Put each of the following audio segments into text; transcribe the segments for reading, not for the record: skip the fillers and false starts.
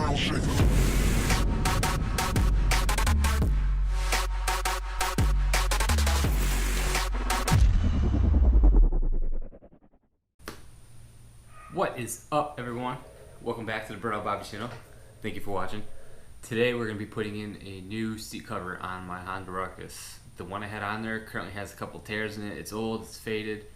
What is up, everyone? Welcome back to the Burnout Bobby channel. Thank you for watching. Today we're going to be putting in a new seat cover on my Honda Ruckus. The one I had on there currently has a couple tears in it. It's old, it's faded,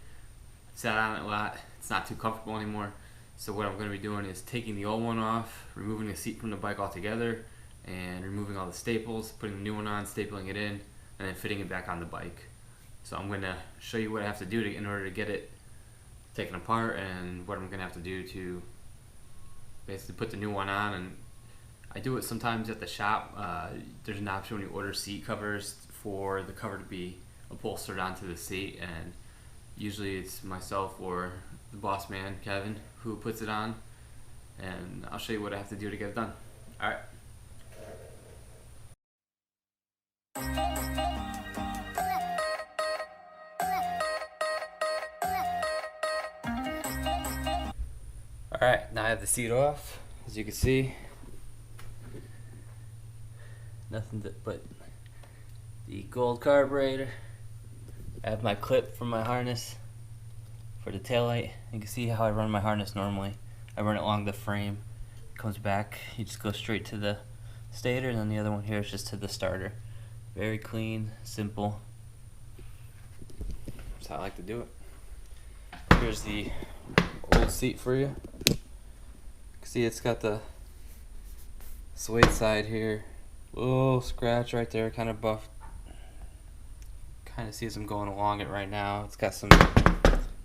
sat on it a lot, it's not too comfortable anymore. So what I'm going to be doing is taking the old one off, removing the seat from the bike altogether, and removing all the staples, putting the new one on, stapling it in, and then fitting it back on the bike. So I'm going to show you what I have to do in order to get it taken apart, and what I'm going to have to do to basically put the new one on. And I do it sometimes at the shop. There's an option when you order seat covers for the cover to be upholstered onto the seat, and usually it's myself or the boss man, Kevin, who puts it on, and I'll show you what I have to do to get it done. Alright. Alright, now I have the seat off. As you can see, nothing but the gold carburetor. I have my clip from my harness for the taillight. You can see how I run my harness normally. I run it along the frame. It comes back, you just go straight to the stator, and then the other one here is just to the starter. Very clean, simple. That's how I like to do it. Here's the old seat for you. See, it's got the suede side here. Little scratch right there, kind of buffed. Kind of sees them going along it right now. It's got some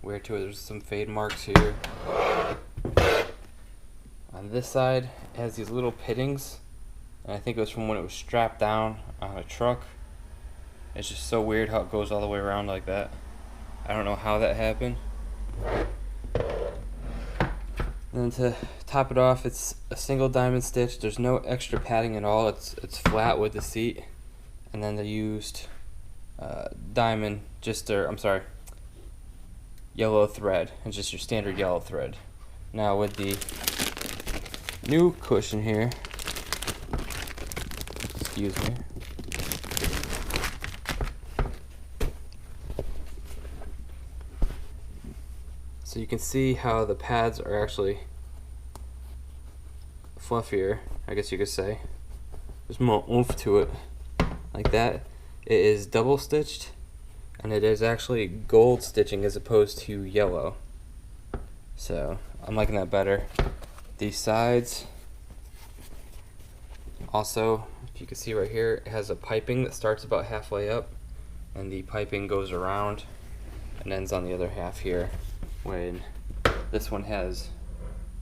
wear to it. There's some fade marks here. On this side, it has these little pittings, and I think it was from when it was strapped down on a truck. It's just so weird how it goes all the way around like that. I don't know how that happened. And then to top it off, it's a single diamond stitch. There's no extra padding at all. It's flat with the seat, and then they used diamond, yellow thread. It's just your standard yellow thread. Now with the new cushion here, excuse me. So you can see how the pads are actually fluffier, I guess you could say. There's more oomph to it, like that. It is double stitched, and it is actually gold stitching as opposed to yellow. So I'm liking that better. These sides, also, if you can see right here, it has a piping that starts about halfway up, and the piping goes around and ends on the other half here, when this one has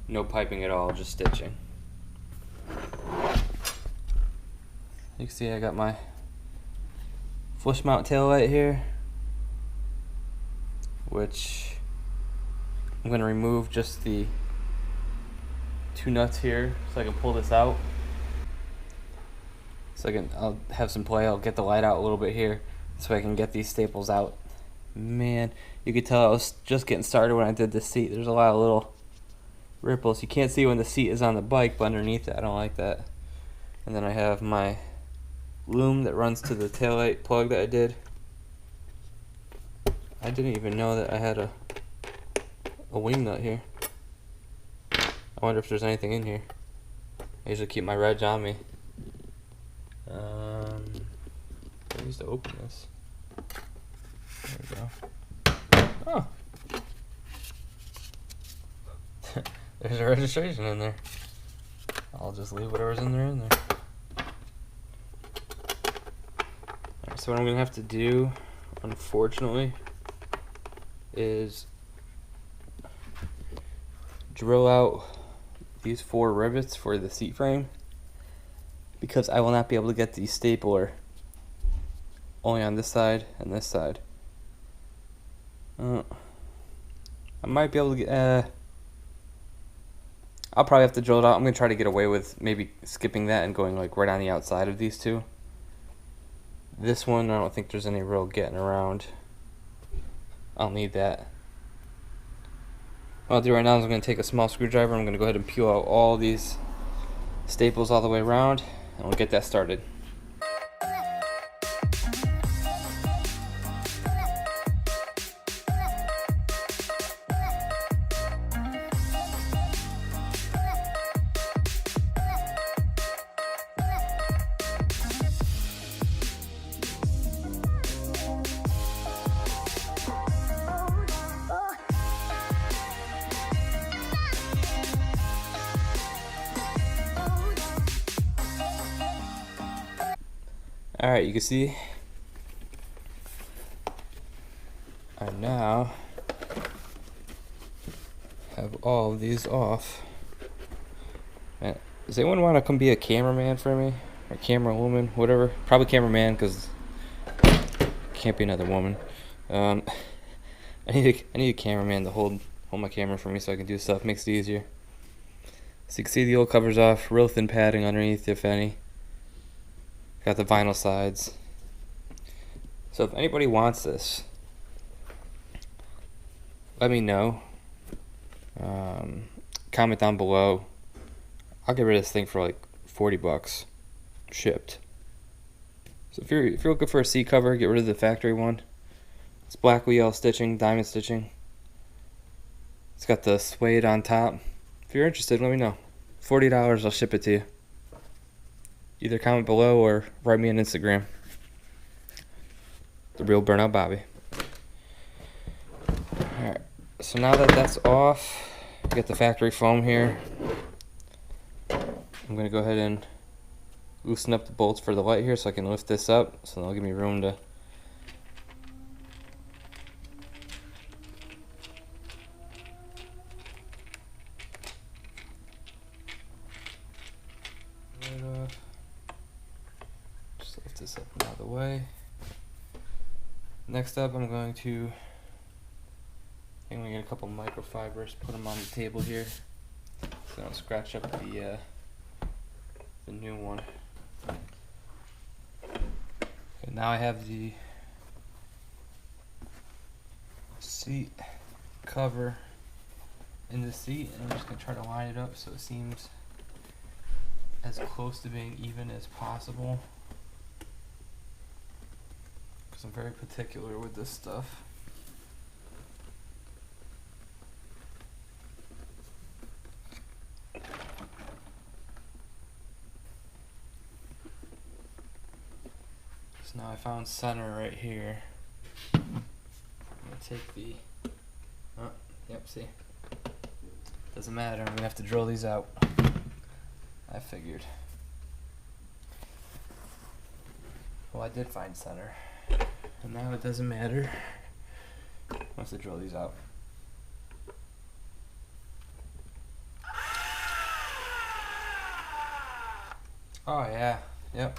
no piping at all, just stitching. You can see I got my flush mount tail light here, which I'm going to remove just the two nuts here so I can pull this out. I'll have some play. I'll get the light out a little bit here so I can get these staples out. Man, you could tell I was just getting started when I did the seat. There's a lot of little ripples. You can't see when the seat is on the bike, but underneath it, I don't like that. And then I have my loom that runs to the taillight plug that I did. I didn't even know that I had a wing nut here. I wonder if there's anything in here. I usually keep my reg on me. I used to open this. There we go. Oh. There's a registration in there. I'll just leave whatever's in there in there. Alright, so what I'm going to have to do, unfortunately, is drill out these 4 rivets for the seat frame, because I will not be able to get the stapler only on this side and this side. I might be able to get, I'll probably have to drill it out. I'm going to try to get away with maybe skipping that and going like right on the outside of these two. This one, I don't think there's any real getting around. I'll need that. What I'll do right now is I'm going to take a small screwdriver. I'm going to go ahead and peel out all these staples all the way around, and we'll get that started. Alright, you can see I now have all of these off. Man, does anyone want to come be a cameraman for me? Or camera woman, whatever? Probably cameraman, because can't be another woman. I need a cameraman to hold my camera for me so I can do stuff. Makes it easier. So you can see the old covers off, real thin padding underneath, if any. Got the vinyl sides. So if anybody wants this, let me know. Comment down below. I'll get rid of this thing for like $40 shipped. So if you're looking for a seat cover, get rid of the factory one. It's black with yellow stitching, diamond stitching. It's got the suede on top. If you're interested, let me know. $40, I'll ship it to you. Either comment below or write me on Instagram. The Real Burnout Bobby. Alright, so now that that's off, get the factory foam here. I'm going to go ahead and loosen up the bolts for the light here so I can lift this up, so that'll give me room to just lift this up and out of the way. Next up, I'm going to get a couple microfibers, put them on the table here so I don't scratch up the new one. Okay, now I have the seat cover in the seat, and I'm just going to try to line it up so it seems as close to being even as possible, because I'm very particular with this stuff. So now I found center right here. I'm gonna take the, yep, see, doesn't matter, I'm gonna have to drill these out. I figured. Well, I did find center, and now it doesn't matter. I have to drill these out. Oh yeah, yep.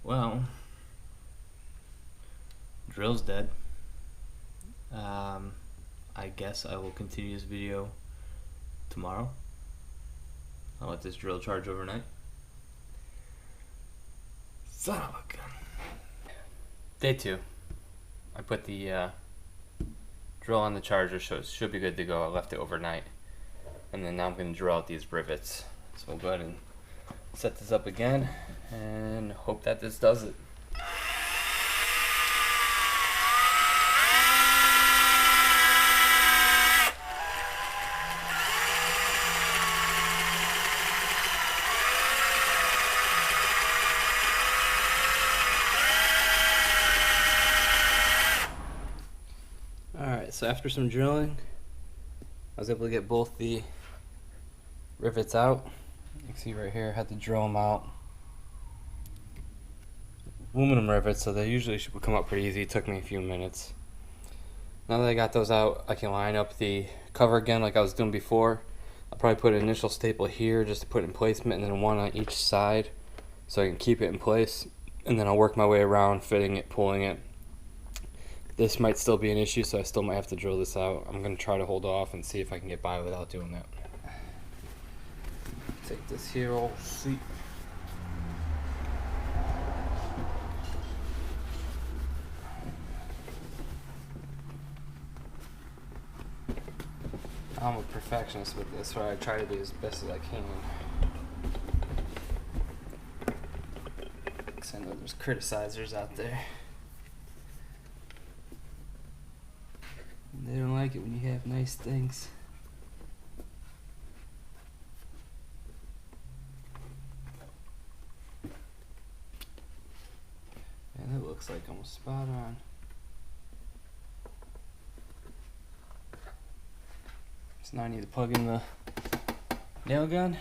Well, drill's dead. I guess I will continue this video tomorrow. I'll let this drill charge overnight. Son of a gun. Day 2. I put the drill on the charger, so it should be good to go. I left it overnight. And then now I'm going to drill out these rivets. So we'll go ahead and set this up again and hope that this does it. Alright, so after some drilling, I was able to get both the rivets out. You can see right here, I had to drill them out. Aluminum rivets, so they usually should come up pretty easy. It took me a few minutes. Now that I got those out, I can line up the cover again like I was doing before. I'll probably put an initial staple here just to put in placement, and then one on each side so I can keep it in place. And then I'll work my way around, fitting it, pulling it. this might still be an issue, so I still might have to drill this out. I'm going to try to hold off and see if I can get by without doing that. Take this here old seat. I'm a perfectionist with this, so I try to do as best as I can. Because I know there's criticizers out there. They don't like it when you have nice things. And it looks like almost spot on. So now I need to plug in the nail gun.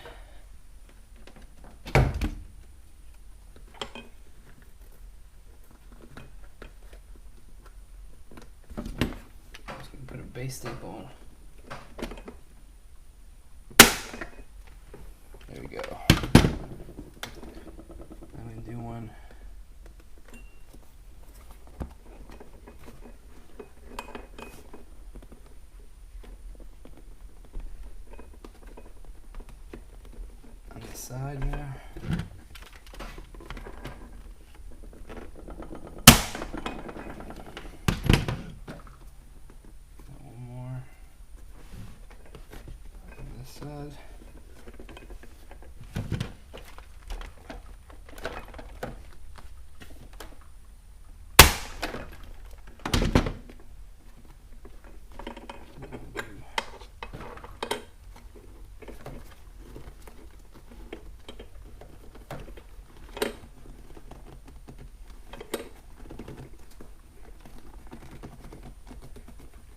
Put a base tape on. There we go. I'm gonna do one. On the side now. Side.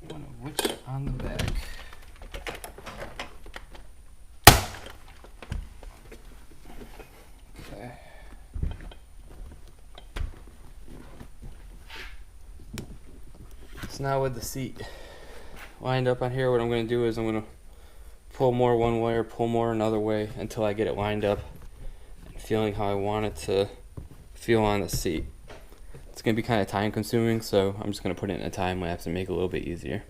One of which on the back. So now with the seat lined up on here, what I'm going to do is I'm going to pull more one way or pull more another way until I get it lined up and feeling how I want it to feel on the seat. It's going to be kind of time consuming, so I'm just going to put it in a time lapse and make it a little bit easier.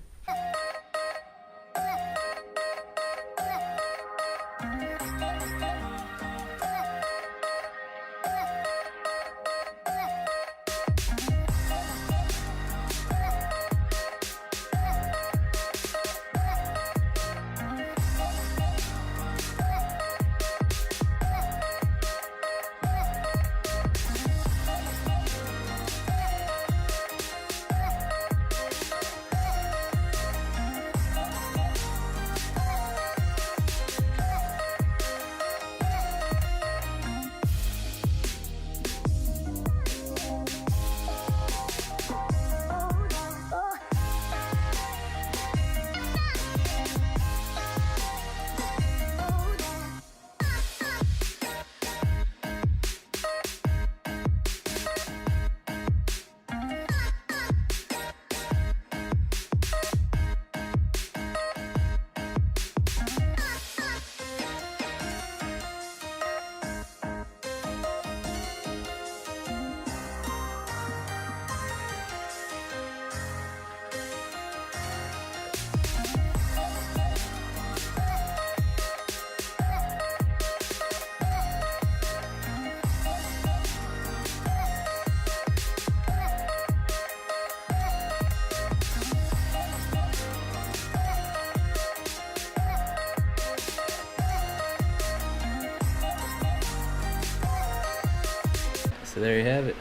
So there you have it.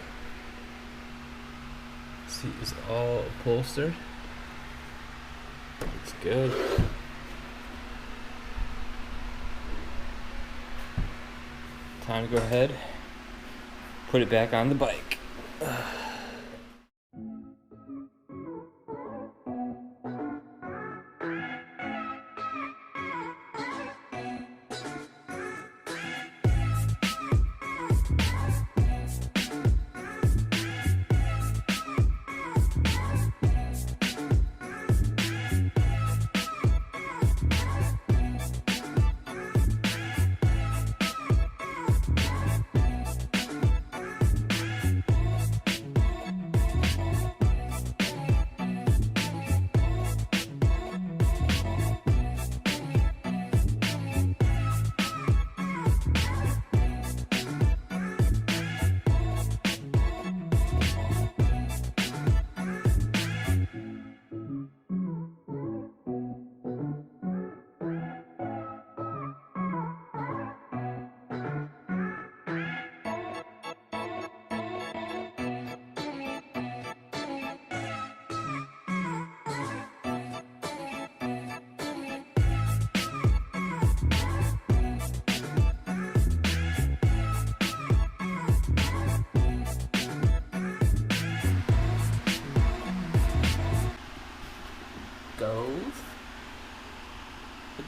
Seat is all upholstered. Looks good. Time to go ahead, put it back on the bike.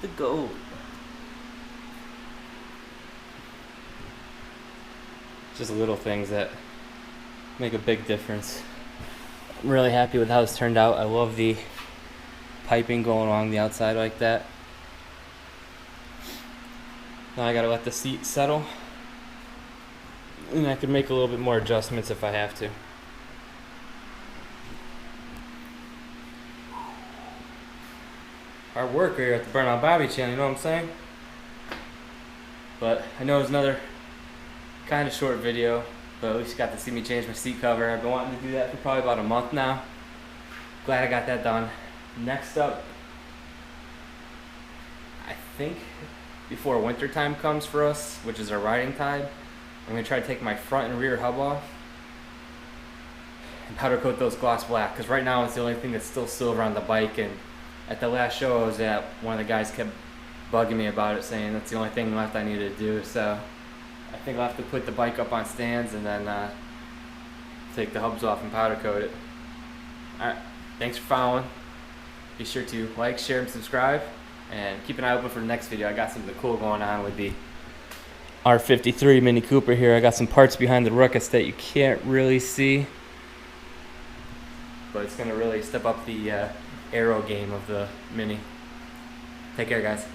the gold. Just little things that make a big difference. I'm really happy with how this turned out. I love the piping going along the outside like that. Now I gotta let the seat settle, and I can make a little bit more adjustments if I have to. Hard work here at the Burnout Bobby channel, you know what I'm saying? But I know it's another kind of short video, but at least you got to see me change my seat cover. I've been wanting to do that for probably about a month now. Glad I got that done. Next up, I think before winter time comes for us, which is our riding time, I'm going to try to take my front and rear hub off and powder coat those gloss black, because right now it's the only thing that's still silver on the bike. And at the last show I was at, one of the guys kept bugging me about it, saying that's the only thing left I needed to do. So I think I'll have to put the bike up on stands and then take the hubs off and powder coat it. Alright, thanks for following. Be sure to like, share, and subscribe, and keep an eye open for the next video. I got something cool going on with the R53 Mini Cooper here. I got some parts behind the ruckus that you can't really see, but it's going to really step up the aero game of the Mini. Take care, guys.